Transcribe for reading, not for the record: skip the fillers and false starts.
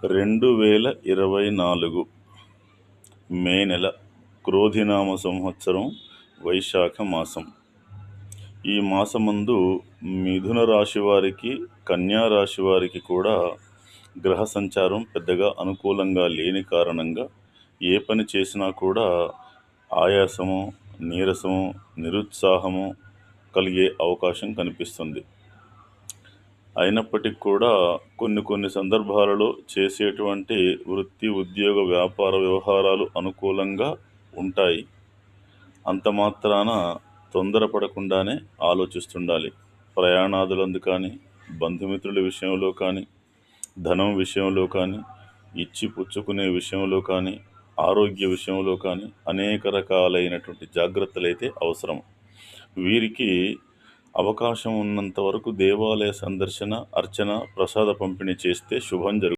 2024 మే నెల క్రోధినామ సంవత్సరం వైశాఖ మాసం. ఈ మాసమందు మిథున రాశి వారికి, కన్యా రాశి వారికి కూడా గ్రహ సంచారం పెద్దగా అనుకూలంగా లేని కారణంగా ఏ పని చేసినా కూడా ఆయాసము, నీరసము, నిరుత్సాహము కలిగే అవకాశం కనిపిస్తుంది. అయినప్పటికీ కూడా కొన్ని సందర్భాలలో చేసేటువంటి వృత్తి, ఉద్యోగ, వ్యాపార వ్యవహారాలు అనుకూలంగా ఉంటాయి. అంత మాత్రాన తొందరపడకుండానే ఆలోచిస్తుండాలి. ప్రయాణాదులందు కానీ, బంధుమిత్రుల విషయంలో కానీ, ధనం విషయంలో కానీ, ఇచ్చి పుచ్చుకునే విషయంలో కానీ, ఆరోగ్య విషయంలో కానీ అనేక రకాలైనటువంటి జాగ్రత్తలు అయితే అవసరం. వీరికి అవకాశం ఉన్నంత వరకు దేవాలయ సందర్శన, అర్చన, ప్రసాద పంపిణీ చేస్తే శుభం జరుగుతుంది.